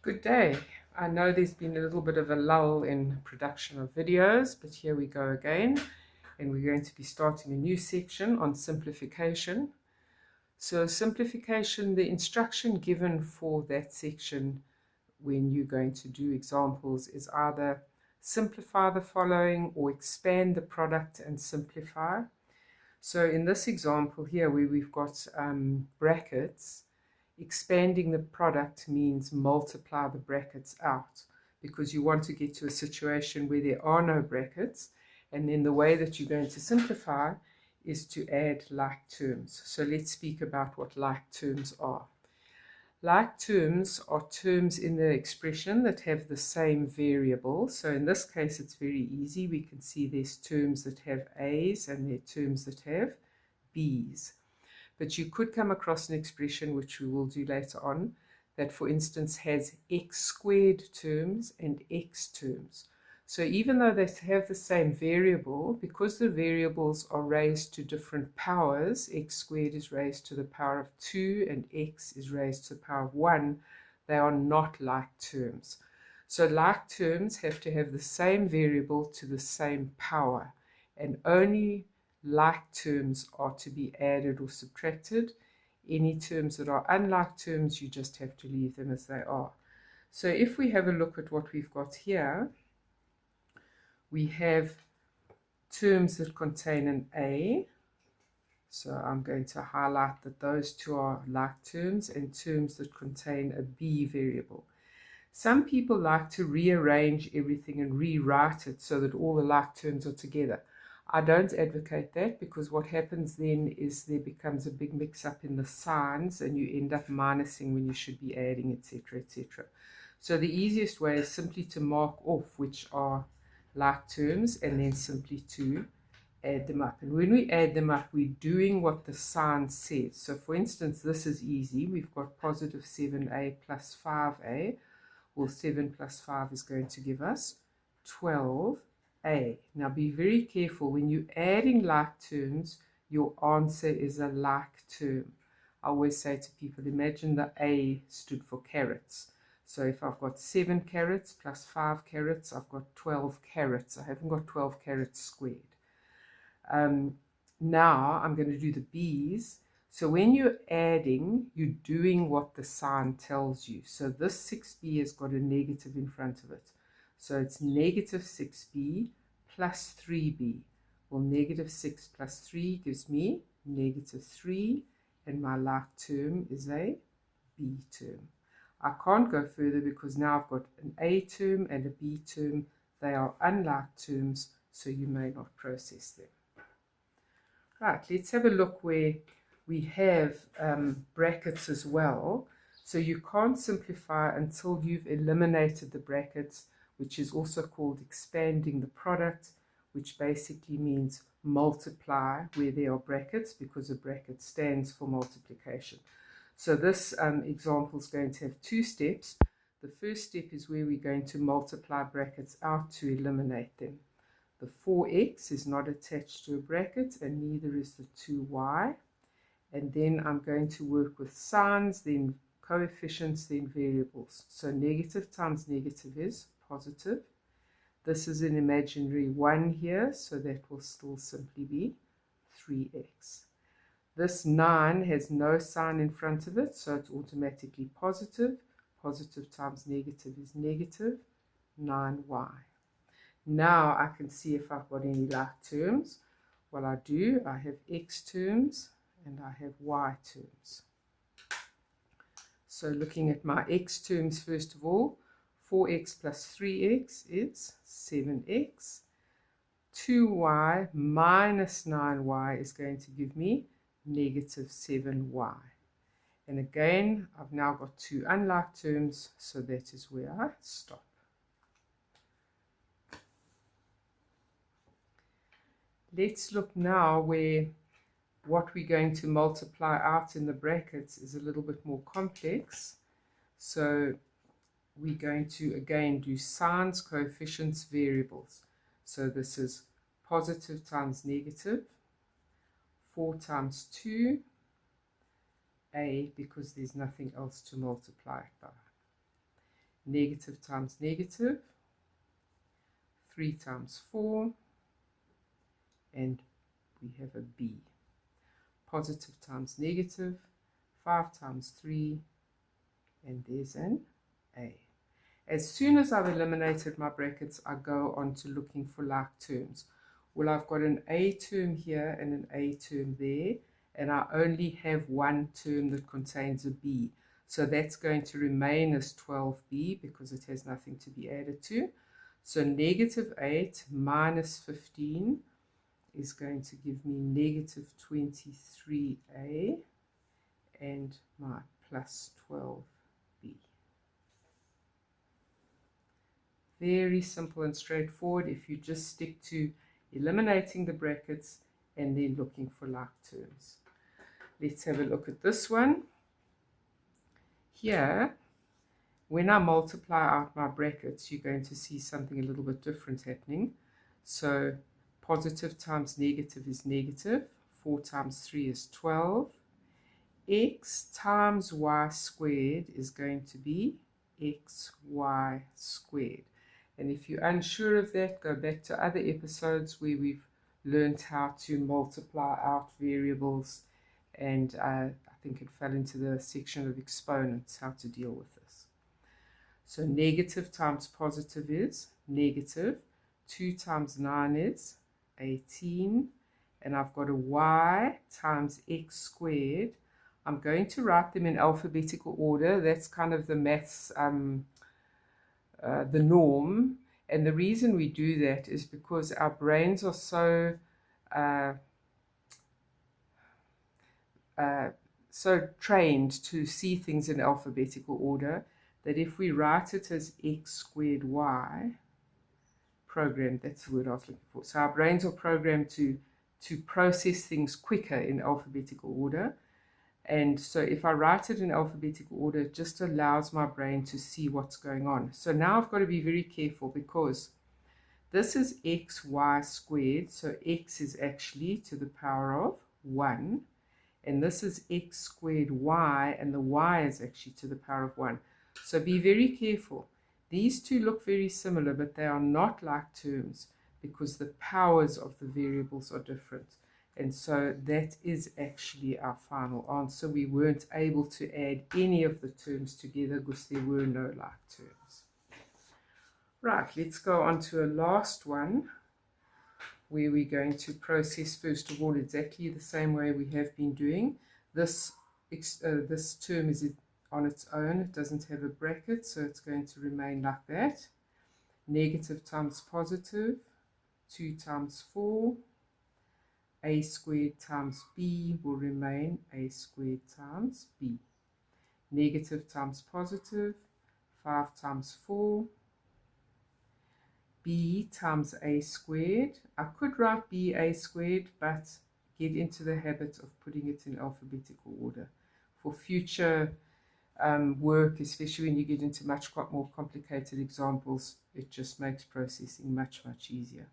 Good day. I know there's been a little bit of a lull in production of videos, but here we go again, and we're going to be starting a new section on simplification. So simplification, the instruction given for that section when you're going to do examples is either simplify the following or expand the product and simplify. So in this example here where we've got brackets, expanding the product means multiply the brackets out, because you want to get to a situation where there are no brackets, and then the way that you're going to simplify is to add like terms. So let's speak about what like terms are. Like terms are terms in the expression that have the same variable. So in this case, it's very easy. We can see there's terms that have A's and there are terms that have B's. But you could come across an expression, which we will do later on, that, for instance, has x squared terms and x terms. So even though they have the same variable, because the variables are raised to different powers, x squared is raised to the power of 2 and x is raised to the power of 1, they are not like terms. So like terms have to have the same variable to the same power, and only like terms are to be added or subtracted. Any terms that are unlike terms, you just have to leave them as they are. So if we have a look at what we've got here, we have terms that contain an A. So I'm going to highlight that those two are like terms, and terms that contain a B variable. Some people like to rearrange everything and rewrite it so that all the like terms are together. I don't advocate that, because what happens then is there becomes a big mix-up in the signs and you end up minusing when you should be adding, etc., etc. So the easiest way is simply to mark off which are like terms and then simply to add them up. And when we add them up, we're doing what the sign says. So for instance, this is easy. We've got positive 7a plus 5a. Well, 7 plus 5 is going to give us 12a. Now be very careful. When you're adding like terms, your answer is a like term. I always say to people, imagine the A stood for carrots. So if I've got 7 carrots plus 5 carrots, I've got 12 carrots. I haven't got 12 carrots squared. Now I'm going to do the B's. So when you're adding, you're doing what the sign tells you. So this 6b has got a negative in front of it. So it's negative 6b plus 3b. Well, negative 6 plus 3 gives me negative 3, and my like term is a B term. I can't go further because now I've got an A term and a B term. They are unlike terms, so you may not process them. Right, let's have a look where we have brackets as well. So you can't simplify until you've eliminated the brackets, which is also called expanding the product, which basically means multiply where there are brackets, because a bracket stands for multiplication. So this example is going to have two steps. The first step is where we're going to multiply brackets out to eliminate them. The 4x is not attached to a bracket, and neither is the 2y. And then I'm going to work with signs, then coefficients, then variables. So negative times negative is positive. This is an imaginary 1 here, so that will still simply be 3x. This 9 has no sign in front of it, so it's automatically positive. Positive times negative is negative 9y. Now I can see if I've got any like terms. Well, I do. I have x terms and I have y terms. So looking at my x terms first of all, 4x plus 3x is 7x. 2y minus 9y is going to give me negative 7y. And again, I've now got two unlike terms, so that is where I stop. Let's look now where what we're going to multiply out in the brackets is a little bit more complex. So we're going to again do signs, coefficients, variables. So this is positive times negative, 4 times 2, a, because there's nothing else to multiply it by. negative times negative, 3 times 4, and we have a B. Positive times negative, 5 times 3, and there's an A. As soon as I've eliminated my brackets, I go on to looking for like terms. Well, I've got an A term here and an A term there, and I only have one term that contains a B. So that's going to remain as 12B because it has nothing to be added to. So negative 8 minus 15 is going to give me negative 23A and my plus 12B. Very simple and straightforward if you just stick to eliminating the brackets and then looking for like terms. Let's have a look at this one. Here, when I multiply out my brackets, you're going to see something a little bit different happening. So positive times negative is negative. 4 times 3 is 12. X times y squared is going to be xy squared. And if you're unsure of that, go back to other episodes where we've learned how to multiply out variables, and I think it fell into the section of exponents, how to deal with this. So negative times positive is negative. 2 times 9 is 18. And I've got a y times x squared. I'm going to write them in alphabetical order. That's kind of the maths, the norm. And the reason we do that is because our brains are so trained to see things in alphabetical order that if we write it as x squared y, programmed, that's the word I was looking for. So our brains are programmed to process things quicker in alphabetical order. And so if I write it in alphabetical order, it just allows my brain to see what's going on. So now I've got to be very careful because this is xy squared. So x is actually to the power of 1. And this is x squared y, and the y is actually to the power of 1. So be very careful. These two look very similar, but they are not like terms because the powers of the variables are different. And so that is actually our final answer. We weren't able to add any of the terms together because there were no like terms. Right, let's go on to a last one where we're going to process, first of all, exactly the same way we have been doing. This term is on its own. It doesn't have a bracket, so it's going to remain like that. Negative times positive, 2 times 4. A squared times b will remain a squared times b. Negative times positive, 5 times 4. B times a squared. I could write b a squared, but get into the habit of putting it in alphabetical order. For future work, especially when you get into much more complicated examples, it just makes processing much easier.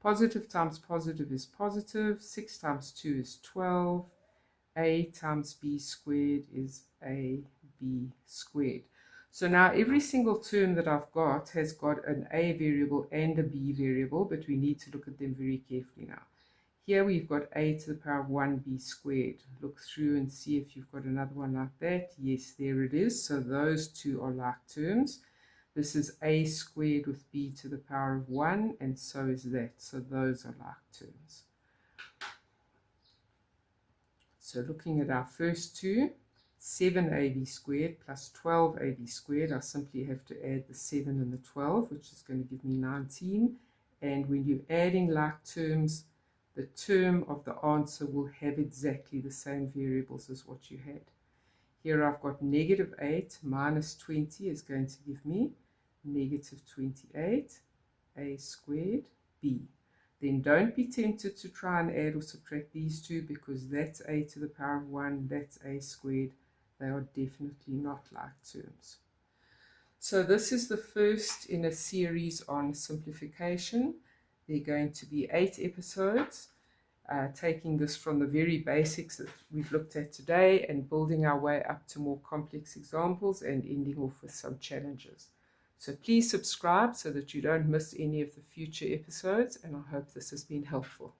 Positive times positive is positive. 6 times 2 is 12. A times b squared is ab squared. So now every single term that I've got has got an a variable and a b variable, but we need to look at them very carefully now. Here we've got a to the power of 1b squared. Look through and see if you've got another one like that. Yes, there it is. So those two are like terms. This is a squared with b to the power of 1, and so is that. So those are like terms. So looking at our first two, 7ab squared plus 12ab squared, I simply have to add the 7 and the 12, which is going to give me 19. And when you're adding like terms, the term of the answer will have exactly the same variables as what you had. Here I've got negative 8 minus 20 is going to give me negative 28, a squared, b. Then don't be tempted to try and add or subtract these two because that's a to the power of 1, that's a squared. They are definitely not like terms. So this is the first in a series on simplification. There are going to be 8 episodes, taking this from the very basics that we've looked at today and building our way up to more complex examples and ending off with some challenges. So please subscribe so that you don't miss any of the future episodes, and I hope this has been helpful.